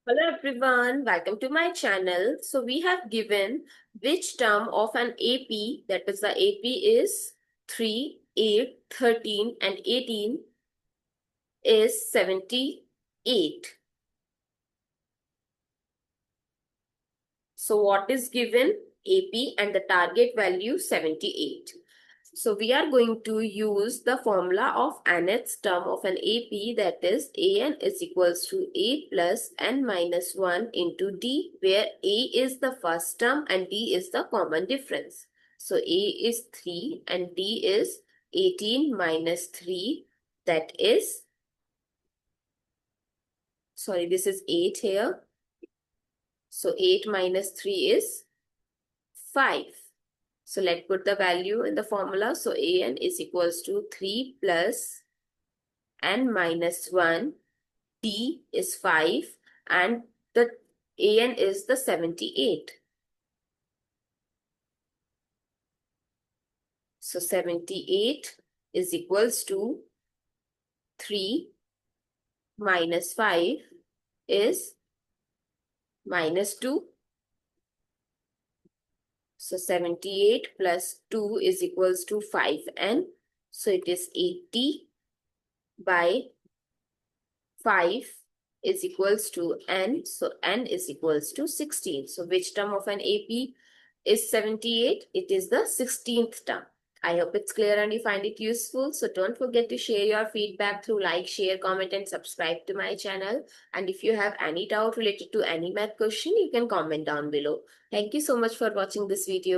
Hello everyone, welcome to my channel. So we have given which term of an AP, that is the AP is 3, 8, 13 and 18 is 78. So what is given? AP and the target value 78. So we are going to use the formula of nth term of an AP, that is an is equals to a plus n minus 1 into d, where a is the first term and d is the common difference. So a is 3 and d is 18 minus 3, that is, this is 8 here. So 8 minus 3 is 5. So let's put the value in the formula. So an is equals to 3 plus n minus 1, d is 5, and the an is the 78. So 78 is equals to 3 minus 5 is minus 2. So 78 plus 2 is equals to 5n. So it is 80 by 5 is equals to n. So n is equals to 16. So which term of an AP is 78? It is the 16th term. I hope it's clear and you find it useful. So don't forget to share your feedback through like, share, comment and subscribe to my channel. And if you have any doubt related to any math question, you can comment down below. Thank you so much for watching this video.